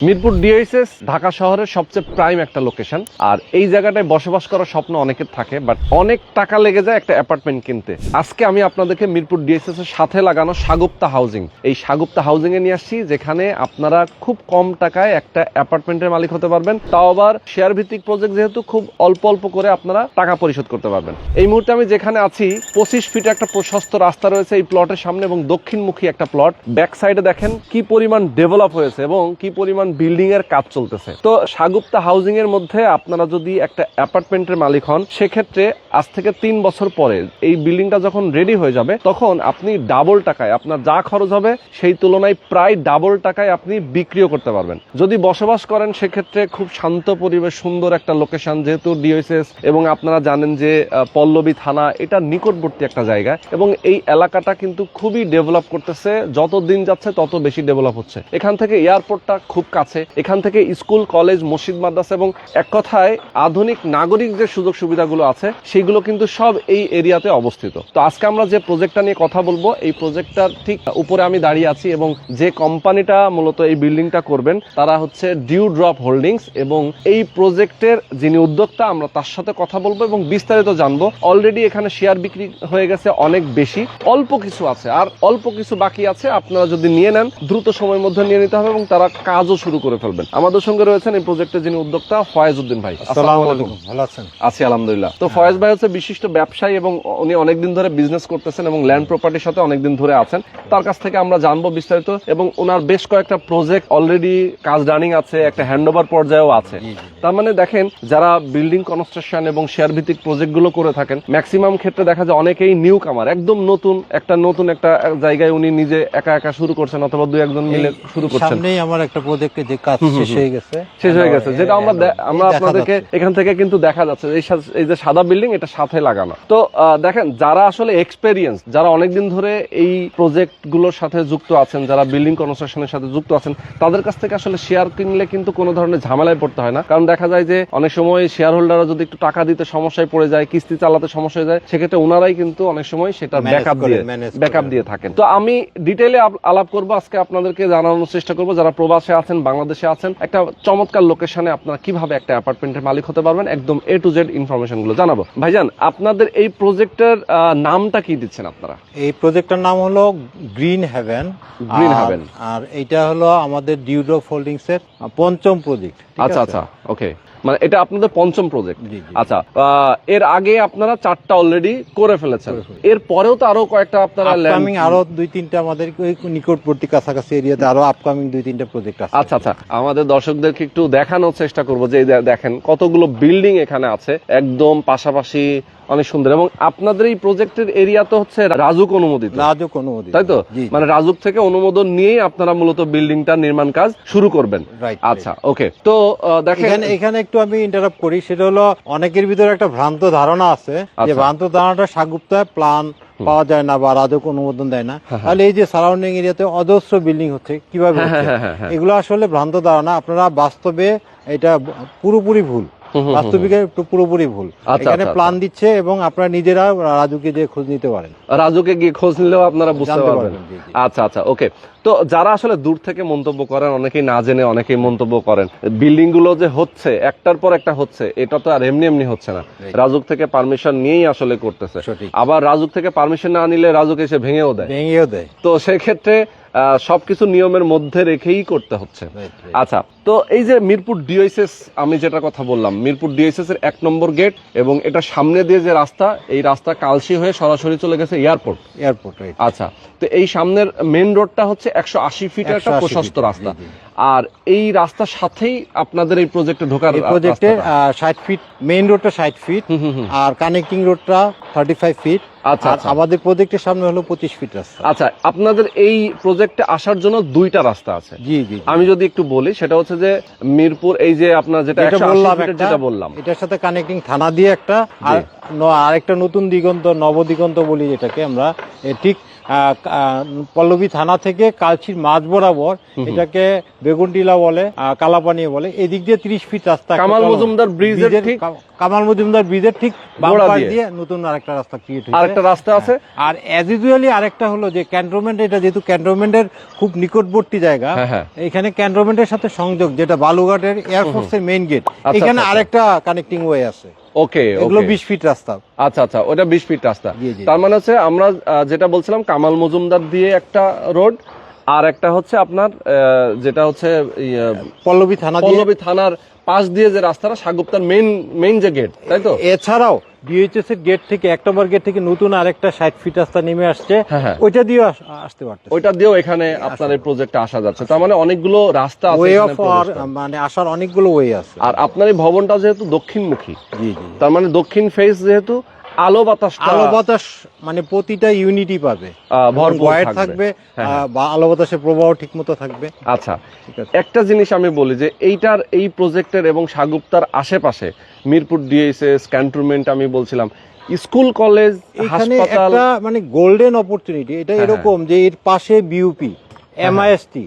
Mirpur DSS Dhaka শহরের সবচেয়ে prime একটা লোকেশন। আর এই জায়গাটায় বসবাস করার স্বপ্ন অনেকের থাকে, বাট অনেক টাকা লেগে যায় একটা অ্যাপার্টমেন্ট কিনতে। আজকে আমি আপনাদেরকে মিরপুর ডিএসএস এর সাথে লাগানো সাগুপ্তা হাউজিং, এই সাগুপ্তা হাউজিং এ নিয়ে আসছি, যেখানে আপনারা খুব কম টাকায় একটা অ্যাপার্টমেন্টের মালিক হতে পারবেন। তাও আবার শেয়ার ভিত্তিক প্রজেক্ট, যেহেতু খুব অল্প অল্প করে আপনারা টাকা পরিশোধ করতে পারবেন। এই মুহূর্তে আমি যেখানে আছি 25 ফিটে একটা প্রশস্ত রাস্তা রয়েছে এই প্লটের সামনে এবং দক্ষিণমুখী একটা প্লট। ব্যাক সাইডে দেখেন কি পরিমাণ ডেভেলপ হয়েছে এবং কি পরিমাণ বিল্ডিং এর কাজ চলতেছে। তো সাগুপ্তা হাউজিং এর মধ্যে আপনারা যদি একটা অ্যাপার্টমেন্টের মালিক হন, সেক্ষেত্রে আজ থেকে 3 বছর পরে এই বিল্ডিংটা যখন রেডি হয়ে যাবে, তখন আপনি ডাবল টাকায়, আপনার যা খরচ হবে সেই তুলনায় প্রায় ডাবল টাকায় আপনি বিক্রিও করতে পারবেন। যদি বসবাস করেন সেক্ষেত্রে খুব শান্ত পরিবেশ, সুন্দর একটা লোকেশন, যেহেতু ডিওএসএস এবং আপনারা জানেন যে পল্লবী থানা, এটা নিকটবর্তী একটা জায়গা এবং এই এলাকাটা কিন্তু খুবই ডেভেলপ করতেছে। যত দিন যাচ্ছে তত বেশি ডেভেলপ হচ্ছে। এখান থেকে এয়ারপোর্টটা খুব কাছে, এখান থেকে স্কুল, কলেজ, মসজিদ, মাদ্রাসা এবং এক কথায় আধুনিক নাগরিক যে সুযোগ সুবিধাগুলো আছে সেগুলো কিন্তু সব এই এরিয়াতে অবস্থিত। তো আজকে আমরা যে প্রজেক্টটা নিয়ে কথা বলবো, এই প্রজেক্টটার ঠিক উপরে আমি দাঁড়িয়ে আছি এবং যে কোম্পানিটা মূলত এই বিল্ডিংটা করবেন তারা হচ্ছে ডিউ ড্রপ হোল্ডিংস, এবং এই প্রজেক্টের যিনি উদ্যোক্তা আমরা তার সাথে কথা বলবো এবং বিস্তারিত জানবো। অলরেডি এখানে শেয়ার বিক্রি হয়ে গেছে অনেক বেশি, অল্প কিছু আছে আর অল্প কিছু বাকি আছে। আপনারা যদি নিয়ে নেন দ্রুত সময়ের মধ্যে নিয়ে নিতে হবে এবং তারা কাজও শুরু করে ফেলবেন। আমাদের সঙ্গে রয়েছেন এই প্রজেক্টের যিনি উদ্যোক্তা, ফয়েজ উদ্দিন ভাই। আসসালামু আলাইকুম। ভালো আছেন? আছি আলহামদুলিল্লাহ। তো ফয়েজ ভাই হচ্ছে বিশিষ্ট ব্যবসায়ী এবং উনি অনেকদিন ধরে বিজনেস করতেছেন এবং ল্যান্ড প্রপার্টির সাথে অনেকদিন ধরে আছেন। তার কাছ থেকে আমরা জানবো বিস্তারিত, এবং ওনার বেশ কয়েকটা প্রজেক্ট অলরেডি কাজ রানিং আছে, একটা হ্যান্ডওভার পর্যায়েও আছে। তার মানে দেখেন, যারা বিল্ডিং কনস্ট্রাকশন এবং শেয়ার ভিত্তিক প্রজেক্ট গুলো করে থাকেন, ম্যাক্সিমাম ক্ষেত্রে দেখা যায় অনেকেই নিউ কামার, একদম নতুন একটা জায়গায় উনি নিজে একা একা শুরু করছেন অথবা দুই একজন মিলে শুরু করছেন। সামনেই আমার একটা প্রজেক্টে যে কাজ শেষ হয়ে গেছে, যেটা আমরা আপনাদেরকে এখান থেকে কিন্তু দেখা যাচ্ছে এই যে সাদা বিল্ডিং, এটা সাথে লাগানো। তো দেখেন, যারা আসলে এক্সপেরিয়েন্স, যারা অনেকদিন ধরে এই প্রজেক্ট গুলোর সাথে যুক্ত আছেন, যারা বিল্ডিং কনস্ট্রাকশনের সাথে যুক্ত আছেন, তাদের কাছ থেকে আসলে শেয়ার কিনলে কিন্তু কোনো ধরনের ঝামেলায় পড়তে হয় না। কারণ দেখা যায় যে অনেক সময় শেয়ার হোল্ডাররা যদি একটু টাকা দিতে সমস্যায় পড়ে যায়, কিস্তি চালাতে সমস্যা হয়ে যায়, সেক্ষেত্রে ওনারাই কিন্তু অনেক সময় সেটা ব্যাকআপ দিয়ে থাকেন। তো আমি ডিটেইলে আলাপ করবো আজকে, আপনাদেরকে জানানোর চেষ্টা করবো যারা প্রবাসে আছেন, বাংলাদেশে আছেন, একটা চমৎকার লোকেশনে আপনারা কিভাবে একটা অ্যাপার্টমেন্টের মালিক হতে পারবেন, একদম A to Z ইনফরমেশন গুলো জানাবো। ভাইজান, আপনাদের এই প্রজেক্টের নামটা কি দিচ্ছেন আপনারা? এই প্রজেক্টটার নাম হলো গ্রিন হেভেন। আর এইটা হলো আমাদের ডিউ ড্রপ হোল্ডিংস এর পঞ্চম প্রজেক্ট। আচ্ছা আচ্ছা, ওকে, মানে এটা আপনাদের পঞ্চম প্রজেক্ট। আচ্ছা, এর আগে আপনারা 4টা অলরেডি করে ফেলেছেন, এর পরেও তো আরো কয়েকটা আপনারা আরো 2-3টা আমাদের নিকটবর্তী কাছাকাছি এরিয়াতে আরো আপকামিং 2-3টা প্রজেক্ট আছে। আচ্ছা আচ্ছা, আমাদের দর্শকদেরকে একটু দেখানোর চেষ্টা করবো যে দেখেন কতগুলো বিল্ডিং এখানে আছে একদম পাশাপাশি, অনেক সুন্দর। এবং আপনাদের এই প্রজেক্টের এরিয়া তো হচ্ছে রাজুক অনুমোদিত, তাই তো? মানে রাজুক থেকে অনুমোদন নিয়েই আপনারা মূলত বিল্ডিংটা নির্মাণ কাজ শুরু করবেন। আচ্ছা, ওকে। তো দেখেন, এখানে একটু আমি ইন্টারাপ্ট করি, সেটা হলো অনেকের ভিতরে একটা ভ্রান্ত ধারণা আছে যে ভ্রান্ত ধারণাটা সাগুপ্তায় প্ল্যান পাওয়া যায় না বা রাজুক অনুমোদন দেয় না, তাহলে এই যে সারাউন্ডিং এরিয়াতে অজস্র বিল্ডিং হচ্ছে কিভাবে হচ্ছে, এগুলো আসলে ভ্রান্ত ধারণা। আপনারা বাস্তবে এটা পুরোপুরি ভুল, বাস্তবিক পুরোপুরি ভুল। এখানে প্ল্যান দিচ্ছে এবং আপনারা নিজেরা রাজুকে গিয়ে খোঁজ নিতে পারেন, রাজুকে গিয়ে খোঁজ নিলেও আপনারা বুঝতে পারবেন। আচ্ছা আচ্ছা, ওকে। তো যারা আসলে দূর থেকে মন্তব্য করেন, অনেকেই না জেনে অনেকেই মন্তব্য করেন, বিল্ডিং গুলো যে হচ্ছে একটার পর একটা হচ্ছে, এটা তো আর এমনি এমনি হচ্ছে না, রাজুক থেকে পারমিশন নিয়েই আসলে করতেছে। আবার রাজুক থেকে পারমিশন না নিলে রাজুক এসে ভেঙেও দেয়। তো সেক্ষেত্রে সবকিছু নিয়মের মধ্যে রেখেই করতে হচ্ছে। আচ্ছা, তো এই যে মিরপুর ডিওএসএস, আমি যেটা কথা বললাম, মিরপুর ডিওএসএস এর 1 নম্বর গেট এবং এটা সামনে দিয়ে যে রাস্তা, এই রাস্তা কালশি হয়ে সরাসরি চলে গেছে এয়ারপোর্ট। আচ্ছা, তো এই সামনের মেইন রোডটা হচ্ছে 180 ফিটের একটা প্রশস্ত রাস্তা, আর এই রাস্তার সাথেই আপনাদের এই প্রজেক্টে ঢোকার প্রজেক্টে 60 ফিট মেইন রোডটা 60 ফিট আর কানেক্টিং রোডটা 35 ফিট। আচ্ছা, আমাদের প্রজেক্টের সামনে হলো 25 ফিট রাস্তা। আচ্ছা, আপনাদের এই প্রজেক্টে আসার জন্য 2টা রাস্তা আছে। আমি যদি একটু বলি, সেটা হচ্ছে যে মিরপুর এই যে আপনার যেটা বললাম, এটার সাথে কানেক্টিং থানা দিয়ে একটা, আর আরেকটা নতুন দিগন্ত, নবদিগন্ত বলি যেটাকে আমরা, ঠিক পল্লবী থানা থেকে কালচির মাঝ বরাবর, এটাকে বেগুনটিলা বলে, কালাপানি বলে, এদিক দিয়ে 30 ফিট রাস্তা, কামাল মজুমদার ব্রিজের ঠিক কামাল মজুমদার ব্রিজের ঠিক বাম পাশ দিয়ে নতুন আরেকটা রাস্তা ক্রিয়েট হয়েছে, আরেকটা রাস্তা আছে। আর অ্যাজ ইউজুয়ালি আরেকটা হলো যে ক্যান্টনমেন্ট, এটা যেহেতু ক্যান্টনমেন্টের খুব নিকটবর্তী জায়গা, এখানে ক্যান্টনমেন্টের সাথে সংযোগ, যেটা বালুঘাটের এয়ারফোর্সের মেইন গেট, এখানে আরেকটা কানেক্টিং ওয়ে আছে। ওকে, এগুলো 20 ফিট রাস্তা। আচ্ছা আচ্ছা, ওটা 20 ফিট রাস্তা। তার মানে হচ্ছে আমরা যেটা বলছিলাম কামাল মজুমদার দিয়ে একটা রোড, আর একটা হচ্ছে আপনার যেটা হচ্ছে পল্লবী থানার পাশ দিয়ে যে রাস্তাটা, শাহগুপ্তার মেইন যে গেট, তাই তো? এছাড়াও ডিএইচএস এর গেট থেকে 1 নম্বর গেট থেকে নতুন আরেকটা 60 ফিট রাস্তা নেমে আসছে, ওইটা দিয়েও আসতে পারতেছে, ওইটা দিয়েও এখানে আপনার এই প্রজেক্টে আসা যাচ্ছে। তার মানে অনেকগুলো রাস্তা আছে, ওয়ে অফ মানে আসার অনেকগুলো ওয়ে আছে। আর আপনার এই ভবনটা যেহেতু দক্ষিণমুখী, তার মানে দক্ষিণ ফেস, যেহেতু আলো বাতাস মানে প্রতিটা ইউনিটি পাবে, ভরপুর থাকবে, বা আলো বাতাসের প্রবাহ ঠিকমতো থাকবে। আচ্ছা, একটা জিনিস আমি বলি যে এই প্রজেক্টের এবং শাহগুপ্তার আশেপাশে মিরপুর ডিএইচএস, ক্যান্টনমেন্ট, আমি বলছিলাম স্কুল, কলেজ, হাসপাতাল, একটা মানে গোল্ডেন অপরচুনিটি। এটা এরকম যে এর পাশে বিউপি, এমআইএসটি,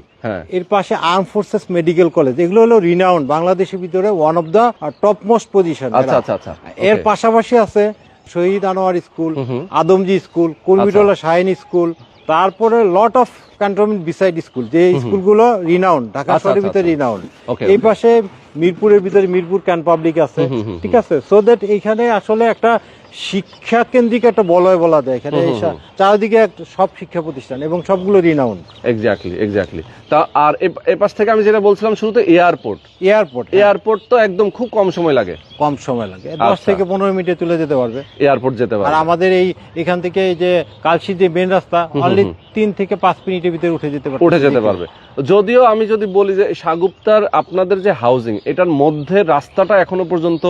এর পাশে আর্ম ফোর্সেস মেডিকেল কলেজ, এগুলো হলো রিনাউন্ড বাংলাদেশের ভিতরে one of the topmost position. আচ্ছা আচ্ছা আচ্ছা, এর পাশাপাশি আছে Shahid Anwar school, Adamjee school, Kurmitola Shaheen school, তারপরে lot of cantonment beside school, যে স্কুলগুলো রিনাউন্ড, ঢাকা শহরের ভিতরে রিনাউন্ড। এই পাশে মিরপুরের ভিতরে মিরপুর ক্যান পাবলিক আছে, ঠিক আছে। সো দ্যাট এইখানে আসলে একটা শিক্ষা কেন্দ্রিক একটা বলয় বলা যায়। এখানে চারিদিকে সব শিক্ষা প্রতিষ্ঠান এবং সবগুলো রিনাউন্ড। এক্স্যাক্টলি। তা আর এই পাশ থেকে আমি যেটা বলছিলাম শুরুতে, এয়ারপোর্ট তো একদম খুব কম সময় লাগে, 10 থেকে 15 মিনিটে চলে যেতে পারবে, এয়ারপোর্ট যেতে পারবে। আর আমাদের এখান থেকে এই যে কালশি যে মেন রাস্তা, অনলি 3 থেকে 5 মিনিটের ভিতরে উঠে যেতে পারবে। যদিও আমি যদি বলি যে শাহগুপ্তার আপনাদের যে হাউজিং, এটার মধ্যে রাস্তাটা এখনো পর্যন্ত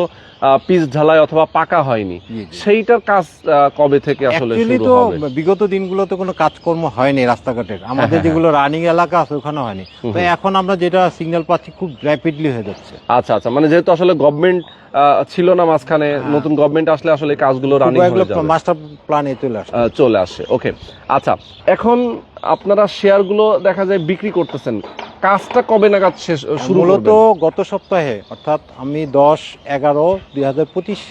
পিচ ঢালাই অথবা পাকা হয়নি, সেইটার কাজ কবে থেকে আসলে শুরু হবে? বিগত দিনগুলোতে কোনো কাজকর্ম হয়নি রাস্তাঘাটের, আমাদের যেগুলো রানিং এলাকা আছে ওখানে হয়নি। তো এখন আমরা যেটা সিগন্যাল পাচ্ছি খুব র্যাপিডলি হয়ে যাচ্ছে। আচ্ছা আচ্ছা, মানে যেহেতু আসলে গভর্নমেন্ট ছিল না মাঝখানে, নতুন গভর্নমেন্ট আসলে আসলে কাজগুলো রানিং হয়ে যাবে, মাস্টার প্ল্যানে চলে আসে। ওকে, আচ্ছা, এখন আপনারা শেয়ারগুলো দেখা যায় বিক্রি করতেছেন, কাজটা কবে নাগাদ শুরু? মূলত গত সপ্তাহে, অর্থাৎ আমি 10/11/2025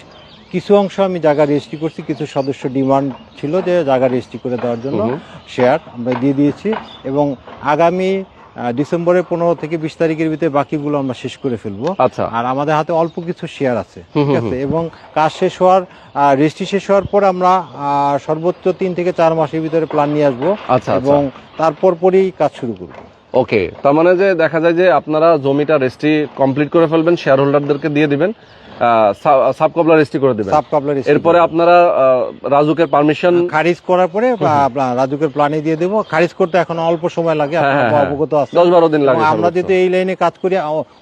কিছু অংশ আমি জায়গা রেজিস্ট্রি করছি, কিছু সদস্য ডিমান্ড ছিল যে জায়গা রেজিস্ট্রি করে দেওয়ার জন্য, শেয়ার আমরা দিয়ে দিয়েছি, এবং আগামী ডিসেম্বরের 15 থেকে 20 তারিখের ভিতরে বাকিগুলো আমরা শেষ করে ফেলবো। আচ্ছা, আর আমাদের হাতে অল্প কিছু শেয়ার আছে, ঠিক আছে, এবং কাজ শেষ হওয়ার, রেজিস্ট্রি শেষ হওয়ার পর আমরা সর্বোচ্চ 3 থেকে 4 মাসের ভিতরে প্ল্যান নিয়ে আসবো, এবং তারপর পরই কাজ শুরু করবো। ওকে, তার মানে যে দেখা যায় যে আপনারা জমিটা রেজিস্ট্রি কমপ্লিট করে ফেলবেন, শেয়ার হোল্ডারদেরকে দিয়ে দিবেন, সাবকবলা রেজিস্ট্রি করে দিবেন, এরপরে আপনারা রাজুকের পারমিশন খারিজ করার পরে রাজুকের প্ল্যানে দিয়ে দেবো। খারিজ করতে এখন অল্প সময় লাগে, অবগত আছে, 10-12 দিন লাগে। আমরা যদি এই লাইনে কাজ করি,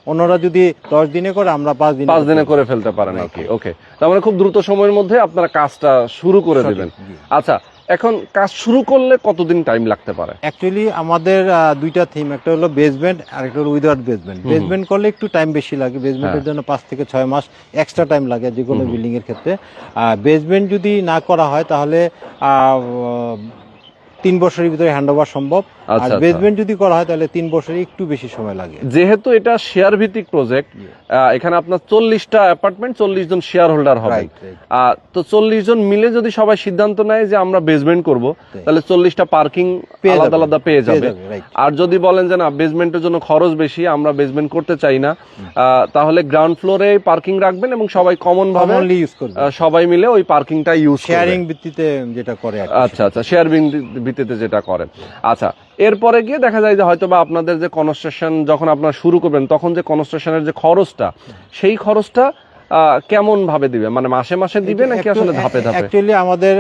অন্যরা যদি 10 দিনে করে, আমরা 5 দিনে করে ফেলতে পারেন আর কি। ওকে, তার মানে খুব দ্রুত সময়ের মধ্যে আপনারা কাজটা শুরু করে দিবেন। আচ্ছা, এখন কাজ শুরু করলে কতদিন টাইম লাগতে পারে? অ্যাকচুয়ালি আমাদের দুইটা থিম, একটা হলো বেসমেন্ট আর একটা হলো উইদাউট বেসমেন্ট। বেসমেন্ট করলে একটু টাইম বেশি লাগে, বেসমেন্টের জন্য 5 থেকে 6 মাস এক্সট্রা টাইম লাগে যে কোনো বিল্ডিং এর ক্ষেত্রে। বেসমেন্ট যদি না করা হয় তাহলে 3 বছরের ভিতরে হ্যান্ডওভার সম্ভব, আর বেসমেন্ট যদি করা হয় তাহলে 3 বছরের একটু বেশি সময় লাগে। যেহেতু এটা শেয়ার ভিত্তিক প্রজেক্ট, এখানে আপনার 40টা অ্যাপার্টমেন্ট, 40 জন শেয়ার হোল্ডার হবে, তো 40 জন মিলে যদি সবাই সিদ্ধান্ত নেয় যে আমরা বেসমেন্ট করব, তাহলে 40টা পার্কিং আলাদা আলাদা পেয়ে যাবে। আর যদি বলেন যে না, বেসমেন্টের জন্য খরচ বেশি, আমরা বেসমেন্ট করতে চাই না, তাহলে গ্রাউন্ড ফ্লোরে পার্কিং রাখবেন এবং সবাই কমন ভাবে সবাই মিলে ওই পার্কিংটা ইউজ শেয়ারিং ভিত্তিতে যেটা করে। আচ্ছা আচ্ছা, শেয়ারিং ভিত্তিতে যেটা করেন। আচ্ছা, এরপরে গিয়ে দেখা যায় যে হয়তো বা আপনাদের যে কনস্ট্রাকশন যখন আপনারা শুরু করবেন, তখন যে কনস্ট্রাকশনের যে খরচটা, সেই খরচটা কেমন ভাবে দিবে, মানে মাসে মাসে দিবে নাকি আসলে ধাপে ধাপে? অ্যাকচুয়ালি আমাদের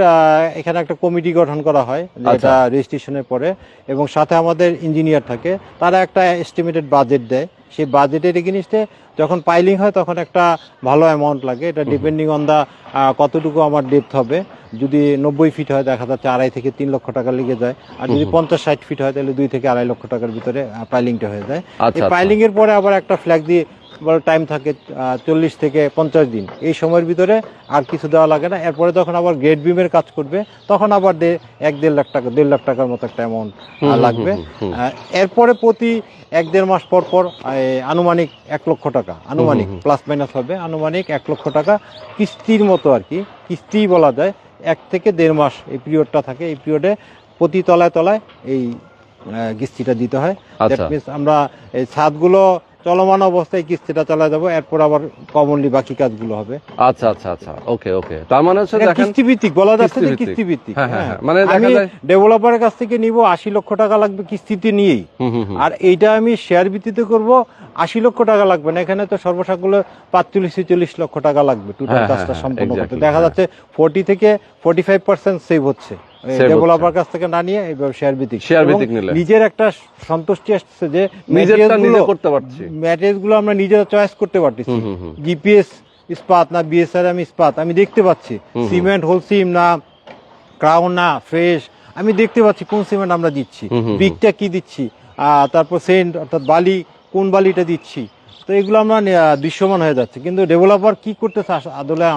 এখানে একটা কমিটি গঠন করা হয় যেটা রেজিস্ট্রেশনের পরে, এবং সাথে আমাদের ইঞ্জিনিয়ার থাকে, তারা একটা এস্টিমেটেড বাজেট দেয়। সেই বাজেটের এগেইনস্টে যখন পাইলিং হয় তখন একটা ভালো অ্যামাউন্ট লাগে, এটা ডিপেন্ডিং অন দা কতটুকু আমার ডেপথ হবে। যদি 90 ফিট হয় দেখা যাচ্ছে 2.5 থেকে 3 লক্ষ টাকা লেগে যায়, আর যদি 50-60 ফিট হয় তাহলে 2 থেকে 2.5 লক্ষ টাকার ভিতরে পাইলিংটা হয়ে যায়। এই পাইলিং এর পরে আবার একটা ফ্ল্যাগ দিয়ে টাইম থাকে 40 থেকে 50 দিন, এই সময়ের ভিতরে আর কিছু দেওয়া লাগে না। এরপরে যখন আবার গ্রেড বিমের কাজ করবে তখন আবার 1.5 লাখ টাকা 1.5 লাখ টাকার মতো একটা অ্যামাউন্ট লাগবে। এরপরে প্রতি 1-1.5 মাস পর পর আনুমানিক 1 লক্ষ টাকা, আনুমানিক প্লাস মাইনাস হবে, আনুমানিক 1 লক্ষ টাকা কিস্তির মতো আর কি, কিস্তি বলা যায়, 1 থেকে 1.5 মাস এই পিরিয়ডটা থাকে। এই পিরিয়ডে প্রতি তলায় তলায় এই কিস্তিটা দিতে হয়। দ্যাট মিনস আমরা এই ছাদগুলো চলমান অবস্থায় কিস্তিটা চালা যাবো, এরপর আবার কমনলি বাকি কাজগুলো হবে। আচ্ছা আচ্ছা আচ্ছা, ওকে ওকে। তার মানে হচ্ছে দেখেন কিস্তি ভিত্তিক বলা যাচ্ছে যে কিস্তি ভিত্তিক। মানে আমি ডেভেলপারের কাছ থেকে নিব 80 লক্ষ টাকা লাগবে কিস্তিতে নিয়েই, আর এইটা আমি শেয়ার ভিত্তিতে করব 80 লক্ষ টাকা লাগবে না। এখানে তো সর্বসাকুল্য 45-40 লক্ষ টাকা লাগবে টোটাল কাজটা সম্পন্ন করতে। দেখা যাচ্ছে 40 থেকে 45% সেভ হচ্ছে ডেভেলপার কাছ থেকে না নিয়ে এইভাবে শেয়ার ভিত্তিক নিলে নিজের একটা সন্তুষ্টি আসছে যে নিজেরটা নিজে করতে পারছি, ম্যাটেরিয়ালস গুলো আমরা নিজেরা চয়েস করতে পারতেছি। জিপিএস ইস্পাত না বিএসআরএম ইস্পাত আমি দেখতে পাচ্ছি, সিমেন্ট হোলসিম না ক্রাউন না ফ্রেশ আমি দেখতে পাচ্ছি, কোন সিমেন্ট আমরা দিচ্ছি, বিগটা কি দিচ্ছি, তারপর সেন্ট অর্থাৎ বালি কোন বালিটা দিচ্ছি। তো এগুলো আমরা দৃশ্যমান হয়ে যাচ্ছে, কিন্তু ডেভেলপার কি করতেছে আদলে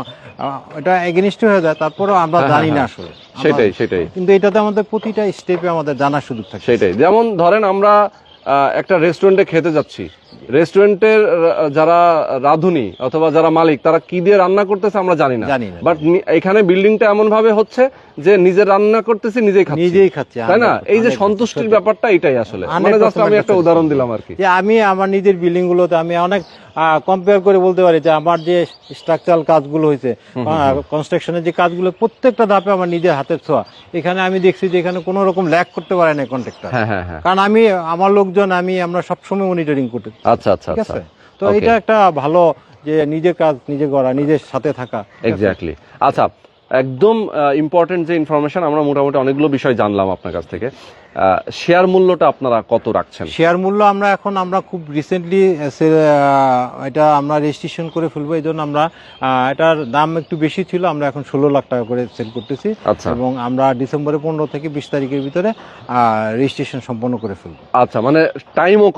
এটা এগেনিস্ট হয়ে যায়, তারপরেও আমরা জানি না আসলে। সেটাই কিন্তু এটাতে আমাদের প্রতিটা স্টেপে আমাদের জানার সুযোগ থাকে। সেটাই, যেমন ধরেন আমরা একটা রেস্টুরেন্টে খেতে যাচ্ছি, রেস্টুরেন্টের যারা রাঁধুনি অথবা যারা মালিক তারা কি দিয়ে রান্না করতেছে আমরা জানি না, বাট এখানে বিল্ডিংটা এমন ভাবে হচ্ছে যে নিজে রান্না করতেছি নিজেই খাচ্ছি, তাই না? এই যে সন্তুষ্টির ব্যাপারটা এটাই আসলে, মানে জাস্ট আমি একটা উদাহরণ দিলাম আর কি। যে আমি আমার নিজের বিল্ডিং গুলোতে আমি অনেক কম্পেয়ার করে বলতে পারি যে আমার যে স্ট্রাকচারাল কাজগুলো হয়েছে, কনস্ট্রাকশনের যে কাজগুলো প্রত্যেকটা ধাপে আমার নিজের হাতের ছোঁয়া। এখানে আমি দেখছি যে এখানে কোনো রকম ল্যাক করতে পারে না কন্ট্রাক্টর, কারণ আমার লোকজন আমরা সবসময় মনিটরিং করতে। আচ্ছা আচ্ছা, ঠিক আছে, তো এটা একটা ভালো যে নিজের কাজ নিজে করা, নিজের সাথে থাকা। এক্স্যাক্টলি। আচ্ছা, একদম ইম্পর্টেন্ট যে ইনফরমেশন, আমরা মোটামুটি অনেকগুলো বিষয় জানলাম আপনার কাছ থেকে। শেয়ার মূল্যটা আপনারা কত রাখছেন? শেয়ার মূল্য আমরা খুব রিসেন্টলি এটা আমরা রেজিস্ট্রেশন করে ফেলবো, এই জন্য আমরা এটার দাম একটু বেশি ছিল, আমরা এখন 16 লাখ টাকা করে সেল করতেছি, এবং আমরা ডিসেম্বরের 15 থেকে 20 তারিখের ভিতরে রেজিস্ট্রেশন সম্পন্ন করে ফেলবো। আচ্ছা, মানে টাইমও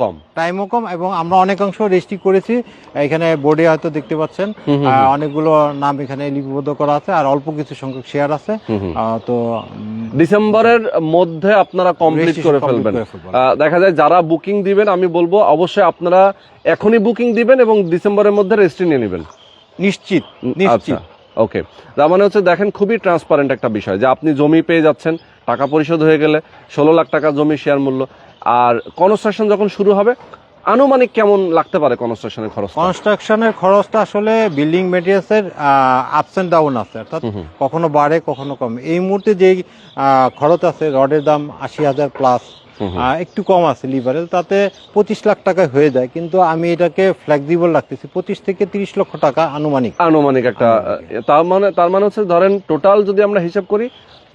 কম এবং আমরা অনেকাংশ রেজিস্ট্রি করেছি। এখানে বোর্ডে হয়তো দেখতে পাচ্ছেন অনেকগুলো নাম এখানে লিপিবদ্ধ করা আছে, আর অল্প কিছু সংখ্যক শেয়ার আছে। তো ডিসেম্বরের মধ্যে আপনারা কমপ্লিট করে ফেলবেন। দেখা যায় যারা বুকিং দিবেন, আমি বলবো অবশ্যই আপনারা এখনই বুকিং দিবেন এবং ডিসেম্বরের মধ্যে রেজিস্ট্রি নিয়ে নেবেন, নিশ্চিত। ওকে, তার মানে হচ্ছে দেখেন খুবই ট্রান্সপারেন্ট একটা বিষয় যে আপনি জমি পেয়ে যাচ্ছেন, টাকা পরিশোধ হয়ে গেলে 16 লাখ টাকা জমি শেয়ার মূল্য। আর কনস্ট্রাকশন যখন শুরু হবে আনুমানিক কেমন লাগতে পারে কনস্ট্রাকশনের খরচ? কনস্ট্রাকশনের খরচটা আসলে বিল্ডিং মেটেরিয়ালস এর আপস এন্ড ডাউন আছে, অর্থাৎ কখনো বাড়ে কখনো কমে। এই মুহূর্তে যে খরচ আছে, রডের দাম 80,000 প্লাস, একটু কম আছে লিভারেল, তাতে 25 লাখ টাকায় হয়ে যায়, কিন্তু আমি এটাকে ফ্লেক্সিবল রাখতেছি 25 থেকে 30 লক্ষ টাকা আনুমানিক একটা। তার মানে হচ্ছে ধরেন টোটাল যদি আমরা হিসাব করি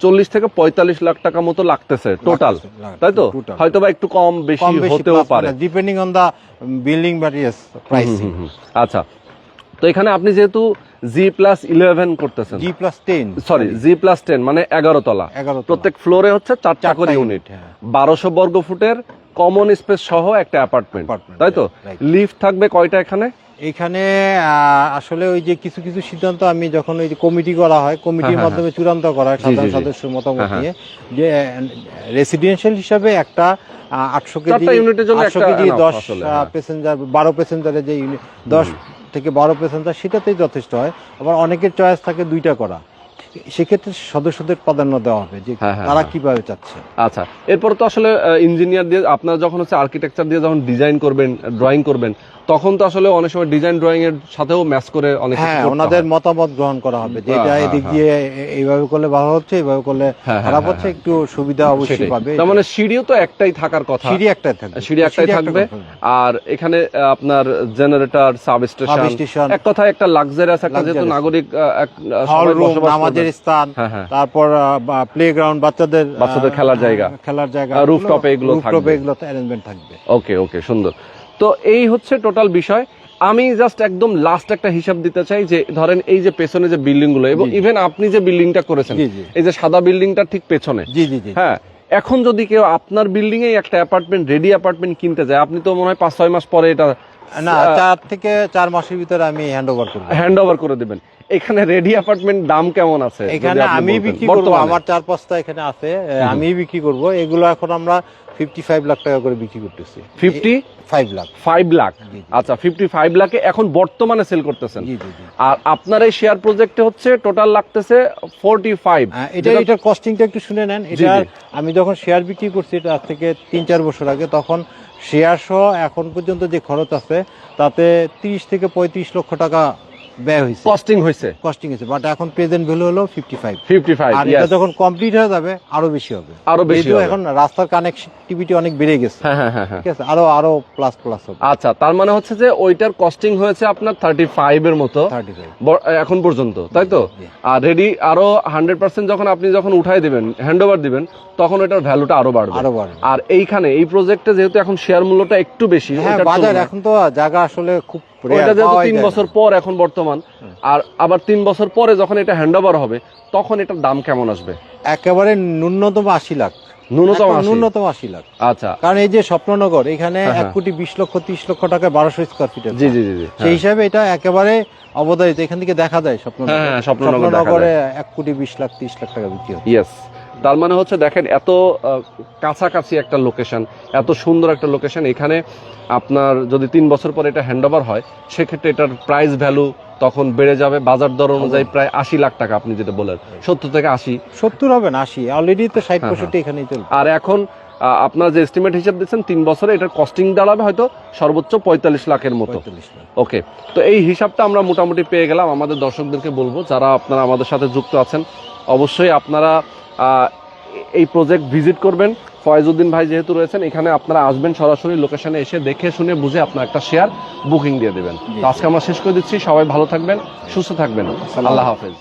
40 থেকে 45 লাখ টাকা মতো লাগতেছে টোটাল, তাই তো? হয়তো বা একটু কম বেশি হতেও পারে, depending on the building materials pricing. আচ্ছা, তো এখানে আপনি যেহেতু G+11 করতেছেন, G+10 মানে 11 তলা, প্রত্যেক ফ্লোরে হচ্ছে 4টা করে ইউনিট, 1200 বর্গ ফুটের কমন স্পেস সহ একটা অ্যাপার্টমেন্ট, তাই তো? লিফট থাকবে কয়টা এখানে? এখানে আসলে ওই যে কিছু কিছু সিদ্ধান্ত আমি যখন ওই যে কমিটি করা হয়, কমিটির মাধ্যমে চূড়ান্ত করা হয় সাধারণ সদস্যের মতামত নিয়ে, যে রেসিডেন্সিয়াল হিসাবে একটা 800 কেজি ইউনিটের জন্য 10 প্যাসেঞ্জার 12 প্যাসেঞ্জারের যে ইউনিট 10 থেকে 12 প্যাসেঞ্জার, সেটাতেই যথেষ্ট হয়। আবার অনেকের চয়েস থাকে 2টা করা, সেক্ষেত্রে সদস্যদের প্রাধান্য দেওয়া হবে যে তারা কিভাবে চাচ্ছে। আচ্ছা, এরপর তো আসলে ইঞ্জিনিয়ার দিয়ে আপনারা যখন হচ্ছে আর্কিটেকচার দিয়ে যখন ডিজাইন করবেন, ড্রয়িং করবেন, তখন তো আসলে অনেক সময় ডিজাইন ড্রয়িং এর সাথেও ম্যাচ করে অনেক ওনাদের মতামত গ্রহণ করা হবে, যে এটা এদিক দিয়ে এইভাবে করলে ভালো হচ্ছে, এইভাবে করলে খারাপ হচ্ছে, একটু সুবিধা অবশ্যই পাবে। তার মানে সিঁড়িও তো একটাই থাকার কথা, সিঁড়ি একটাই থাকবে। আর এখানে আপনার জেনারেটর, সাবস্টেশন, এক কথায় একটা লাক্সারিয়াস একটা, যেহেতু নাগরিক নামাজের স্থান, তারপর প্লেগ্রাউন্ড, বাচ্চাদের খেলার জায়গা, রুফটপে এগুলো অ্যারেঞ্জমেন্ট থাকবে। ওকে, সুন্দর। তো এই হচ্ছে টোটাল বিষয়। আমি জাস্ট একদম লাস্ট একটা হিসাব দিতে চাই যে ধরেন এই যে পেছনে যে বিল্ডিং গুলো, এবং ইভেন আপনি যে বিল্ডিংটা করেছেন, এই যে সাদা বিল্ডিংটা ঠিক পেছনে, হ্যাঁ, এখন যদি কেউ আপনার বিল্ডিং এ একটা অ্যাপার্টমেন্ট, রেডি অ্যাপার্টমেন্ট কিনতে যায়, আপনি তো মনে হয় 5-6 মাস পরে এটা না 4 থেকে 4 মাসের ভিতরে আমি হ্যান্ড ওভার করবো। হ্যান্ড ওভার করে দিবেন। এখানে রেডি অ্যাপার্টমেন্ট দাম কেমন আছে? এখানে আমি বিক্রি করবো, আমার 4-5টা এখানে আছে, আমি বিক্রি করব। এগুলো এখন আমরা 55 লাখ টাকা করে বিক্রি করতেছি। 55 লাখ। 5 লাখ। আচ্ছা, 55 লাখে এখন বর্তমানে সেল করতেছেন। জি জি জি। আর আপনার এই শেয়ার প্রজেক্টে হচ্ছে টোটাল লাগতেছে 45। এটা কস্টিংটা একটু শুনে নেন। এটা আমি যখন শেয়ার বিক্রি করছি, এটা আজ থেকে 3-4 বছর আগে, তখন শেয়ার সহ এখন পর্যন্ত যে খরচ আছে তাতে 30 থেকে 35 লক্ষ টাকা ব্যয় হয়েছে, কস্টিং হয়েছে। বাট এখন প্রেজেন্ট ভ্যালু হলো 55। আর yes। এটা যখন কমপ্লিট হয়ে যাবে আরো বেশি হবে। আরো বেশি যেহেতু হবে। এখন রাস্তার কানেক্টিভিটি অনেক বেড়ে গেছে, হ্যাঁ। ঠিক আছে, আরো প্লাস হবে। আচ্ছা, তার মানে হচ্ছে যে ওইটার কস্টিং হয়েছে আপনার 35 এর মতো 35 এখন পর্যন্ত, তাই তো? জি। আর রেডি আরো 100% যখন উঠাই দিবেন, হ্যান্ড ওভার দিবেন, তখন ওটার ভ্যালুটা আরো বাড়বে। আর এইখানে এই প্রজেক্টে যেহেতু এখন শেয়ার মূল্যটা একটু বেশি, হ্যাঁ, বাজার এখন তো জায়গা আসলে খুব ওইটা যেহেতু 3 বছর পর এখন বর্তমান, আর আবার 3 বছর পরে যখন এটা হ্যান্ড ওভার হবে, তখন এটার দাম কেমন আসবে? একেবারে ন্যূনতম 80 লাখ। ন্যূনতম 80 লাখ। আচ্ছা, কারণ এই যে স্বপ্ননগর, এখানে 1,20,30,00,000 টাকা 1200 স্কয়ার ফিট। জি। সেই হিসাবে এটা একেবারে অবদারিত। এখান থেকে দেখা যায় স্বপ্ননগরে 1,20,30,00,000 টাকা বিক্রি হয়। ইয়েস। তার মানে হচ্ছে দেখেন, এত কাছাকাছি একটা লোকেশন, এত সুন্দর একটা লোকেশন, এখানে আপনার যদি 3 বছর পরে এটা হ্যান্ড ওভার হয়, সেক্ষেত্রে এটার প্রাইস ভ্যালু তখন বেড়ে যাবে বাজার দর অনুযায়ী প্রায় 80 লাখ টাকা। আপনি যেটা বলেন 70 থেকে 80, 70 হবে না, 80 অলরেডি তো 60-65 এখানেই চলবে। আর এখন আপনার যে এস্টিমেট হিসাব দিচ্ছেন 3 বছরে এটার কস্টিং দাঁড়াবে হয়তো সর্বোচ্চ 45 লাখের মতো। ওকে, তো এই হিসাবটা আমরা মোটামুটি পেয়ে গেলাম। আমাদের দর্শকদেরকে বলবো, যারা আপনারা আমাদের সাথে যুক্ত আছেন, অবশ্যই আপনারা এই প্রজেক্ট ভিজিট করবেন। ফয়েজউদ্দিন ভাই যেহেতু রয়েছেন এখানে, আপনারা আসবেন, সরাসরি লোকেশনে এসে দেখে শুনে বুঝে আপনার একটা শেয়ার বুকিং দিয়ে দেবেন। তো আজকে আমরা শেষ করে দিচ্ছি। সবাই ভালো থাকবেন, সুস্থ থাকবেন। আল্লাহ হাফেজ।